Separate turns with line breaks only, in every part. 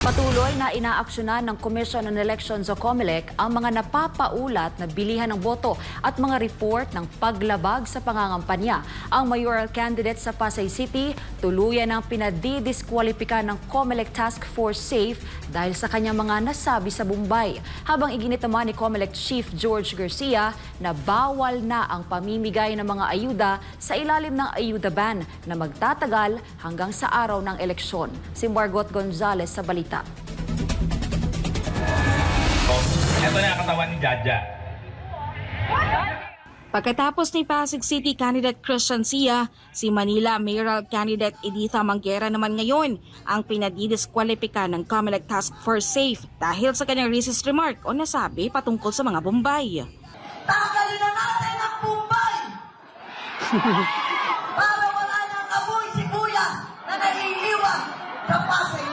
Patuloy na inaaksyonan ng Commission on Elections o COMELEC ang mga napapaulat na bilihan ng boto at mga report ng paglabag sa pangangampanya. Ang mayoral candidate sa Pasay City tuluyan ng pinadidiskwalipika ng COMELEC Task Force SAFE dahil sa kanyang mga nasabi sa Bombay. Habang iginit naman ni COMELEC Chief George Garcia na bawal na ang pamimigay ng mga ayuda sa ilalim ng ayuda ban na magtatagal hanggang sa araw ng eleksyon. Si Margot Gonzalez sa balita.
Ito na ang katawan ni Jaja.
Pagkatapos ni Pasig City candidate Christian Sia, si Manila mayoral candidate Editha Manguera naman ngayon ang pinadidiskwalipika ng COMELEC Task Force SAFE dahil sa kanyang racist remark o nasabi patungkol sa mga Bombay.
Tanggalin na natin ang Bombay! Para wala nang amoy sibuyas na nahihiliwag sa Pasay.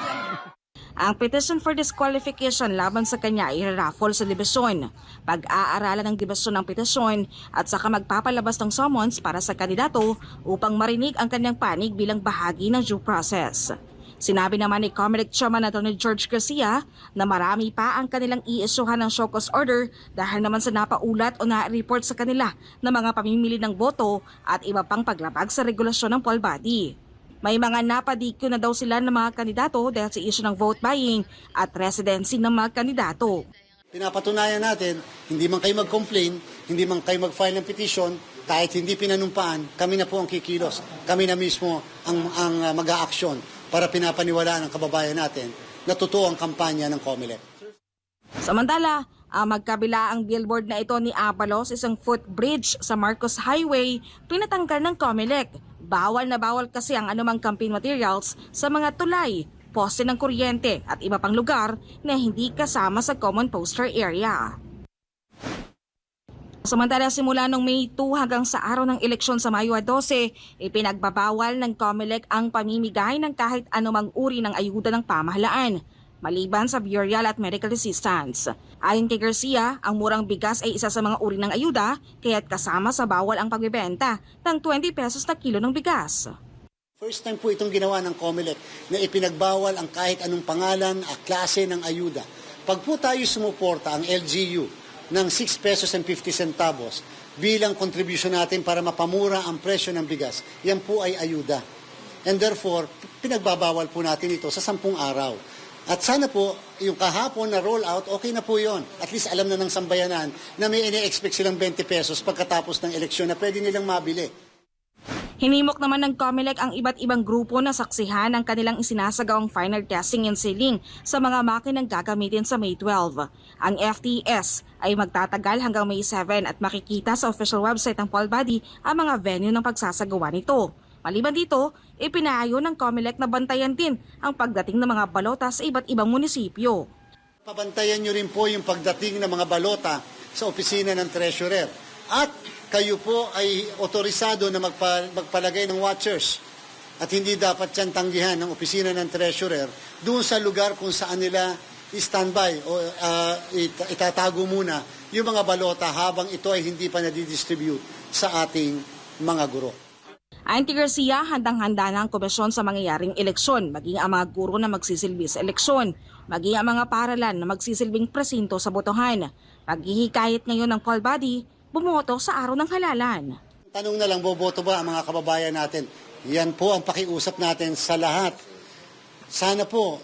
Ang petition for disqualification laban sa kanya ay raffle sa dibisyon. Pag-aaralan ng dibisyon ng petisyon at saka magpapalabas ng summons para sa kandidato upang marinig ang kanyang panig bilang bahagi ng due process. Sinabi naman ni COMELEC Chairman Atty. George Garcia na marami pa ang kanilang i-issuehan ng show cause order dahil naman sa napaulat o na-report sa kanila na mga pamimili ng boto at iba pang paglabag sa regulasyon ng poll body. May mga napadikyo na daw sila ng mga kandidato dahil sa issue ng vote buying at residency ng mga kandidato.
Pinapatunayan natin, hindi man kayo mag-complain, hindi man kayo mag-file ng petition, kahit hindi pinanumpaan, kami na po ang kikilos. Kami na mismo ang mag-a-aksyon para pinapaniwalaan ng kababayan natin na totoo ang kampanya ng COMELEC.
Samantala, magkabila ang billboard na ito ni Abalos, isang footbridge sa Marcos Highway, pinatanggal ng COMELEC. Bawal na bawal kasi ang anumang campaign materials sa mga tulay, poste ng kuryente at iba pang lugar na hindi kasama sa common poster area. Samantala, simula noong May 2 hanggang sa araw ng eleksyon sa Mayo 12, ipinagbabawal ng COMELEC ang pamimigay ng kahit anumang uri ng ayuda ng pamahalaan, maliban sa burial at medical assistance. Ayon kay Garcia, ang murang bigas ay isa sa mga uri ng ayuda, kaya't kasama sa bawal ang pagbebenta ng 20 pesos na kilo ng bigas.
First time po itong ginawa ng COMELEC na ipinagbawal ang kahit anong pangalan at klase ng ayuda. Pag po tayo sumuporta ang LGU ng 6 pesos and 50 centavos bilang contribution natin para mapamura ang presyo ng bigas, yan po ay ayuda. And therefore, pinagbabawal po natin ito sa 10 araw. At sana po, yung kahapon na roll out, okay na po yon. At least alam na ng sambayanan na may ini-expect silang 20 pesos pagkatapos ng eleksyon na pwede nilang mabili.
Hinimok naman ng COMELEC ang iba't ibang grupo na saksihan ang kanilang isinasagawang final testing and sealing sa mga makinang gagamitin sa May 12. Ang FTS ay magtatagal hanggang May 7 at makikita sa official website ng poll body ang mga venue ng pagsasagawa nito. Maliban dito, ipinaayo ng COMELEC na bantayan din ang pagdating ng mga balota sa iba't ibang munisipyo.
Pabantayan nyo rin po yung pagdating ng mga balota sa opisina ng treasurer. At kayo po ay otorisado na magpalagay ng watchers. At hindi dapat yan tanggihan ng opisina ng treasurer doon sa lugar kung saan nila i-standby o itatago muna yung mga balota habang ito ay hindi pa nadidistribute sa ating mga guro.
Ayon kay Garcia, handang-handa na ang komisyon sa mangyayaring eleksyon, maging ang mga guro na magsisilbi sa eleksyon, maging ang mga paralan na magsisilbing presinto sa botohan. Paghihikayat ngayon ng poll body, bumoto sa araw ng halalan.
Tanong na lang, boboto ba ang mga kababayan natin? Yan po ang pakiusap natin sa lahat. Sana po,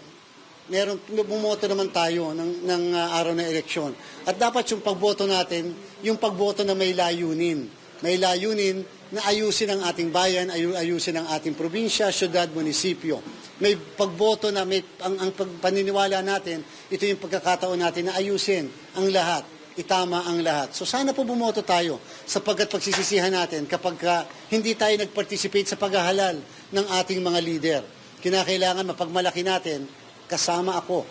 bumoto naman tayo ng araw ng eleksyon. At dapat yung pagboto natin, yung pagboto na may layunin. May layunin na ayusin ang ating bayan, ayusin ang ating probinsya, syudad, munisipyo. May pagboto na ang paniniwala natin, ito yung pagkakataon natin na ayusin ang lahat, itama ang lahat. So sana po bumoto tayo sapagkat pagsisisihan natin kapag hindi tayo nag-participate sa paghahalal ng ating mga leader. Kinakailangan mapagmalaki natin, kasama ako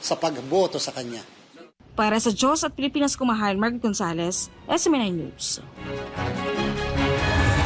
sa pagboto sa kanya.
Para sa Diyos at Pilipinas Kumahal, Margot Gonzalez, SMNI News.